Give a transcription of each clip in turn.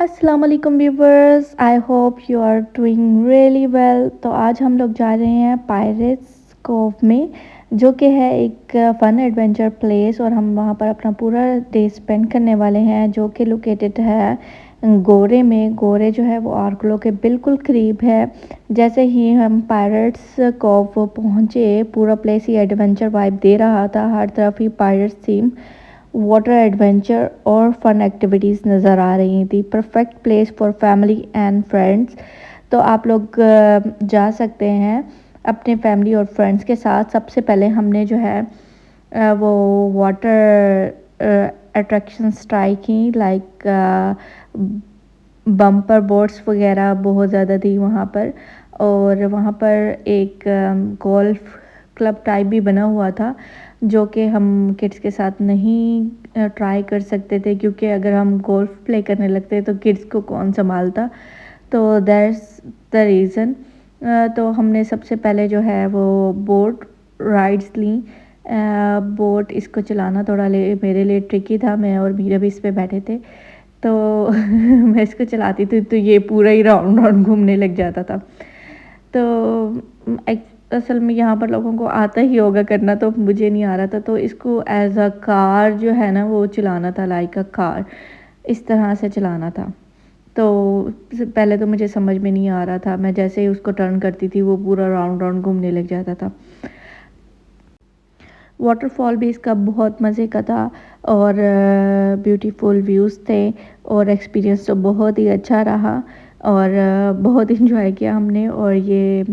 अस्सलाम वालेकुम viewers, I hope you are doing really well. तो आज हम लोग जा रहे हैं पायरेट्स कोव में, जो कि है एक फ़न एडवेंचर प्लेस, और हम वहाँ पर अपना पूरा डे स्पेंड करने वाले हैं, जो कि लोकेटेड है गोरे में। गोरे जो है वो आर्कलो के बिल्कुल करीब है। जैसे ही हम पायरेट्स कोव पहुँचे, पूरा प्लेस ही एडवेंचर वाइब दे रहा था। हर तरफ ही पायरेट्स थीम, वाटर एडवेंचर और फन एक्टिविटीज़ नज़र आ रही थी। Perfect place for family and friends. तो आप लोग जा सकते हैं अपने फैमिली और फ्रेंड्स के साथ। सबसे पहले हमने जो है वो वाटर अट्रैक्शंस ट्राई की, लाइक बम्पर बोट्स वगैरह बहुत ज़्यादा थी वहाँ पर। और वहाँ पर एक गोल्फ क्लब टाइप भी बना हुआ था, जो कि हम किड्स के साथ नहीं ट्राई कर सकते थे, क्योंकि अगर हम गोल्फ प्ले करने लगते तो किड्स को कौन संभालता। तो दैट्स द रीज़न। तो हमने सबसे पहले जो है वो बोट राइड्स ली। बोट इसको चलाना थोड़ा मेरे लिए ट्रिकी था। मैं और मीरा भी इस पे बैठे थे, तो मैं इसको चलाती थी तो ये पूरा ही राउंड राउंड घूमने लग जाता था। तो असल में यहाँ पर लोगों को आता ही योगा करना, तो मुझे नहीं आ रहा था। तो इसको एज अ कार जो है ना वो चलाना था, लाइक अ कार इस तरह से चलाना था। तो पहले तो मुझे समझ में नहीं आ रहा था। मैं जैसे ही उसको टर्न करती थी वो पूरा राउंड राउंड घूमने लग जाता था। वाटरफॉल भी इसका बहुत मज़े का था, और ब्यूटीफुल व्यूज़ थे, और एक्सपीरियंस तो बहुत ही अच्छा रहा। और बहुत इंजॉय किया हमने। और ये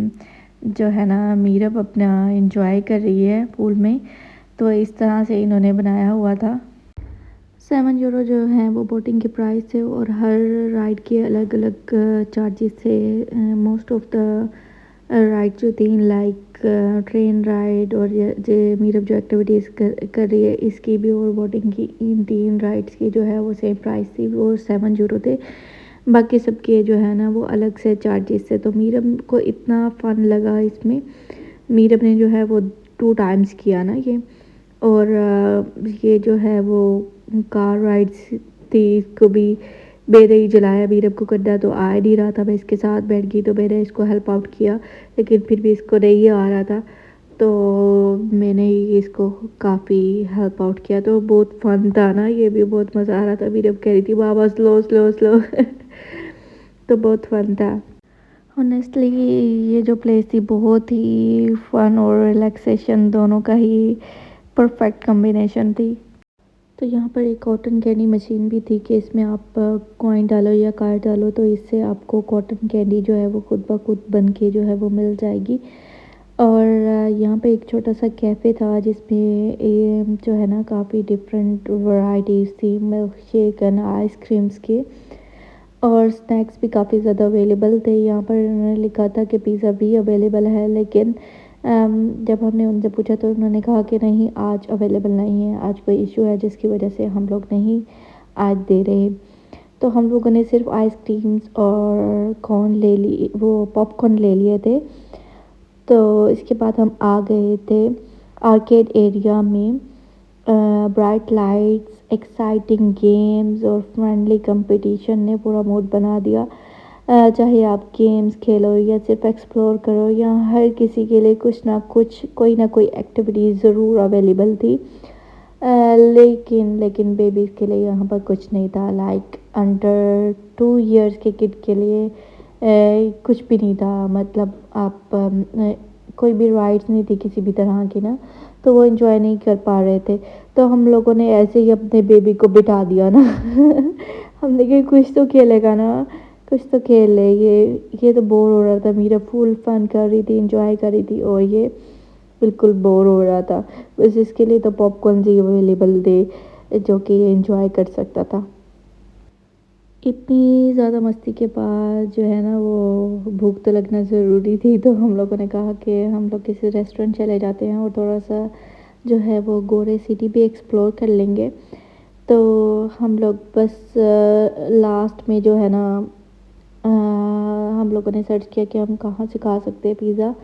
जो है ना मीरब अपना इंजॉय कर रही है पूल में, तो इस तरह से इन्होंने बनाया हुआ था। 7 यूरो जो है वो बोटिंग के प्राइस थे, और हर राइड के अलग अलग चार्जेस थे। मोस्ट ऑफ द राइड जो थी, लाइक ट्रेन राइड, और ये मीरब जो एक्टिविटीज़ कर रही है इसकी भी, और बोटिंग की, इन 3 राइड्स की जो है वो सेम प्राइस थी, वो 7 यूरो थे। बाकी सबके जो है ना वो अलग से चार्जेस थे। तो मीरब को इतना फ़न लगा इसमें। मीरब ने जो है वो 2 टाइम्स किया ना ये। और ये जो है वो कार राइड्स थी, इसको भी मैंने ही जलाया। मीरब को करना तो आ नहीं रहा था, मैं इसके साथ बैठ गई तो मैंने इसको हेल्प आउट किया, लेकिन फिर भी इसको नहीं आ रहा था, तो मैंने ही इसको काफ़ी हेल्प आउट किया। तो बहुत फन था ना, ये भी बहुत मज़ा आ रहा था। मीरब कह रही थी बाबा स्लो स्लो स्लो तो बहुत फन था। ऑनेस्टली ये जो प्लेस थी बहुत ही फन और रिलैक्सेशन दोनों का ही परफेक्ट कॉम्बिनेशन थी। तो यहाँ पर एक कॉटन कैंडी मशीन भी थी, कि इसमें आप कॉइन डालो या कार्ड डालो, तो इससे आपको कॉटन कैंडी जो है वो खुद ब खुद बन के जो है वो मिल जाएगी। और यहाँ पे एक छोटा सा कैफ़े था, जिसमें जो है ना काफ़ी डिफरेंट वैरायटीज़ थी, मिल्क शेक एंड आइसक्रीम्स के, और स्नैक्स भी काफ़ी ज़्यादा अवेलेबल थे। यहाँ पर उन्होंने लिखा था कि पिज़्ज़ा भी अवेलेबल है, लेकिन जब हमने उनसे पूछा तो उन्होंने कहा कि नहीं, आज अवेलेबल नहीं है, आज कोई इशू है जिसकी वजह से हम लोग नहीं आज दे रहे। तो हम लोगों ने सिर्फ आइसक्रीम्स और कॉर्न ले ली, वो पॉपकॉर्न ले लिए थे। तो इसके बाद हम आ गए थे आर्केड एरिया में। ब्राइट लाइट्स, एक्साइटिंग गेम्स और फ्रेंडली कंपटीशन ने पूरा मूड बना दिया। चाहे आप गेम्स खेलो या सिर्फ एक्सप्लोर करो, यहाँ हर किसी के लिए कुछ ना कुछ, कोई ना कोई एक्टिविटी ज़रूर अवेलेबल थी। लेकिन बेबीज़ के लिए यहाँ पर कुछ नहीं था, लाइक अंडर 2 इयर्स के किड के लिए कुछ भी नहीं था। मतलब आप कोई भी राइड्स नहीं थी किसी भी तरह की ना, तो वो एंजॉय नहीं कर पा रहे थे। तो हम लोगों ने ऐसे ही अपने बेबी को बिठा दिया ना हमने कहा कुछ तो खेलेगा ना, कुछ तो खेल ले। ये तो बोर हो रहा था। मेरा फुल फन कर रही थी, एंजॉय कर रही थी, और ये बिल्कुल बोर हो रहा था। बस इसके लिए तो पॉपकॉर्न ही अवेलेबल थे, जो कि ये एंजॉय कर सकता था। इतनी ज़्यादा मस्ती के बाद जो है ना वो भूख तो लगना ज़रूरी थी, तो हम लोगों ने कहा कि हम लोग किसी रेस्टोरेंट चले जाते हैं और थोड़ा सा जो है वो गोरे सिटी भी एक्सप्लोर कर लेंगे। तो हम लोग बस लास्ट में जो है ना हम लोगों ने सर्च किया कि हम कहाँ से खा सकते हैं पिज़्ज़ा।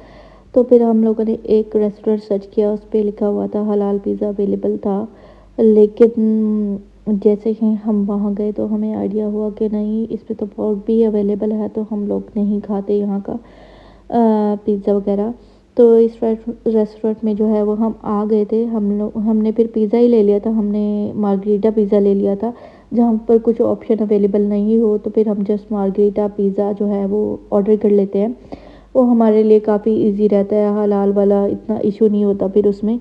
तो फिर हम लोगों ने एक रेस्टोरेंट सर्च किया, उस पे लिखा हुआ था हलाल पिज़्ज़ा अवेलेबल था, लेकिन जैसे ही हम वहाँ गए तो हमें आइडिया हुआ कि नहीं, इस पे तो पोर्क भी अवेलेबल है, तो हम लोग नहीं खाते यहाँ का पिज़्ज़ा वगैरह। तो इस रेस्टोरेंट में जो है वो हम आ गए थे, हमने फिर पिज़्ज़ा ही ले लिया था, हमने मार्गरीटा पिज़्ज़ा ले लिया था। जहाँ पर कुछ ऑप्शन अवेलेबल नहीं हो तो फिर हम जस्ट मार्गरीटा पिज़्ज़ा जो है वो ऑर्डर कर लेते हैं। वो हमारे लिए काफ़ी ईज़ी रहता है, हलाल वाला इतना इशू नहीं होता फिर उसमें।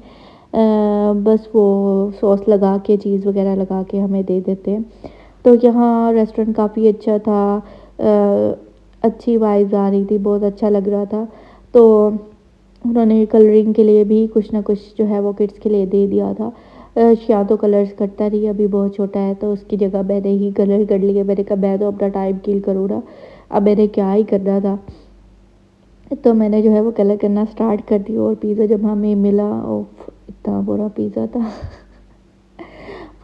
बस वो सॉस लगा के, चीज़ वगैरह लगा के हमें दे देते हैं। तो यहाँ रेस्टोरेंट काफ़ी अच्छा था, अच्छी वाइब्स आ रही थी, बहुत अच्छा लग रहा था। तो उन्होंने कलरिंग के लिए भी कुछ ना कुछ जो है वो किड्स के लिए दे दिया था। या तो कलर्स करता रही, अभी बहुत छोटा है तो उसकी जगह मैंने ही कलर कर लिए। मैंने कहा मैं तो अपना टाइम किल करूँ ना, अब मैंने क्या ही करना था। तो मैंने जो है वो कलर करना स्टार्ट कर दिया और पिज़्ज़ा जब हमें मिला, ओफ! इतना बुरा पिज़्ज़ा था।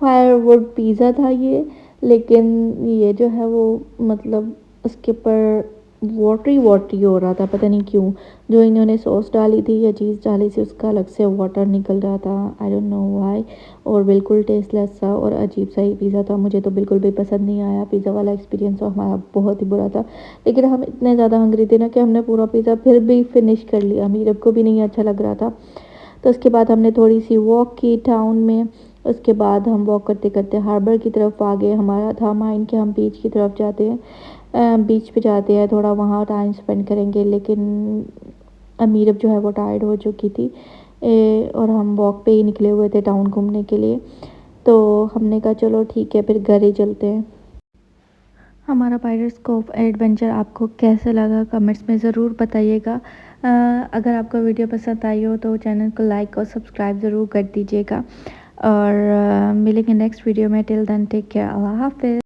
फायरवुड पिज़्ज़ा था ये, लेकिन ये जो है वो मतलब उसके ऊपर वाटरी वाटरी हो रहा था, पता नहीं क्यों। जो इन्होंने सॉस डाली थी या चीज़ डाली थी उसका अलग से वाटर निकल रहा था, आई डोंट नो व्हाई। और बिल्कुल टेस्टलेस सा और अजीब सा ही पिज़्ज़ा था, मुझे तो बिल्कुल भी पसंद नहीं आया। पिज़्ज़ा वाला एक्सपीरियंस तो हमारा बहुत ही बुरा था। लेकिन हम इतने ज़्यादा हंग्री थे ना कि हमने पूरा पिज़्ज़ा फिर भी फिनिश कर लिया, मीरब को भी नहीं अच्छा लग रहा था। तो उसके बाद हमने थोड़ी सी वॉक की टाउन में। उसके बाद हम वॉक करते करते हार्बर की तरफ आ गए। हमारा था माइंड कि हम बीच की तरफ जाते हैं, बीच पे जाते हैं, थोड़ा वहाँ टाइम स्पेंड करेंगे। लेकिन मीरब जो है वो टायर्ड हो चुकी थी, और हम वॉक पे ही निकले हुए थे टाउन घूमने के लिए। तो हमने कहा चलो ठीक है, फिर घर ही चलते हैं। हमारा पायरोस्कोप एडवेंचर आपको कैसे लगा कमेंट्स में ज़रूर बताइएगा। अगर आपको वीडियो पसंद आई हो तो चैनल को लाइक और सब्सक्राइब ज़रूर कर दीजिएगा। और मिलेंगे नेक्स्ट वीडियो में। टिल देन टेक केयर, अल्लाह हाफ़िज़।